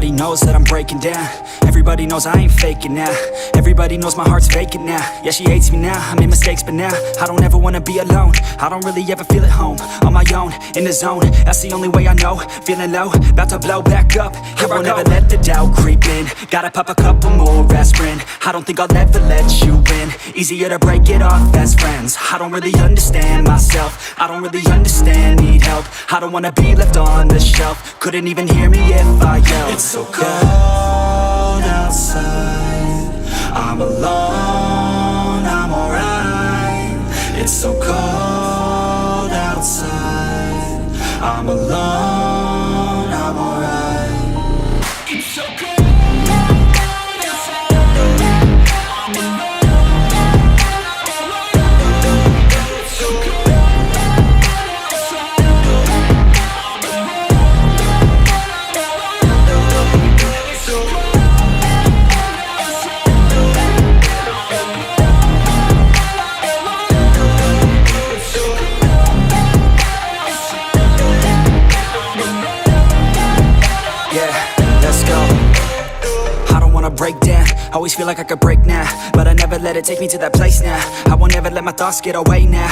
Everybody knows that I'm breaking down. Everybody knows I ain't faking now. Everybody knows my heart's vacant now. Yeah, she hates me now, I made mistakes but now I don't ever wanna be alone. I don't really ever feel at home. On my own, in the zone, that's the only way I know. Feeling low, about to blow back up. I won't ever let the doubt creep in. Gotta pop a couple more aspirin. I don't think I'll ever let you in. Easier to break it off as friends. I don't really understand myself. I don't really understand, need help. I don't wanna be left on the shelf. Couldn't even hear me if I yelled. It's so cold outside, I'm alone, I'm alright. It's so cold outside, I'm alone, I'm alright. It's so cold. Break down, always feel like I could break now, but I never let it take me to that place now. I won't ever let my thoughts get away now.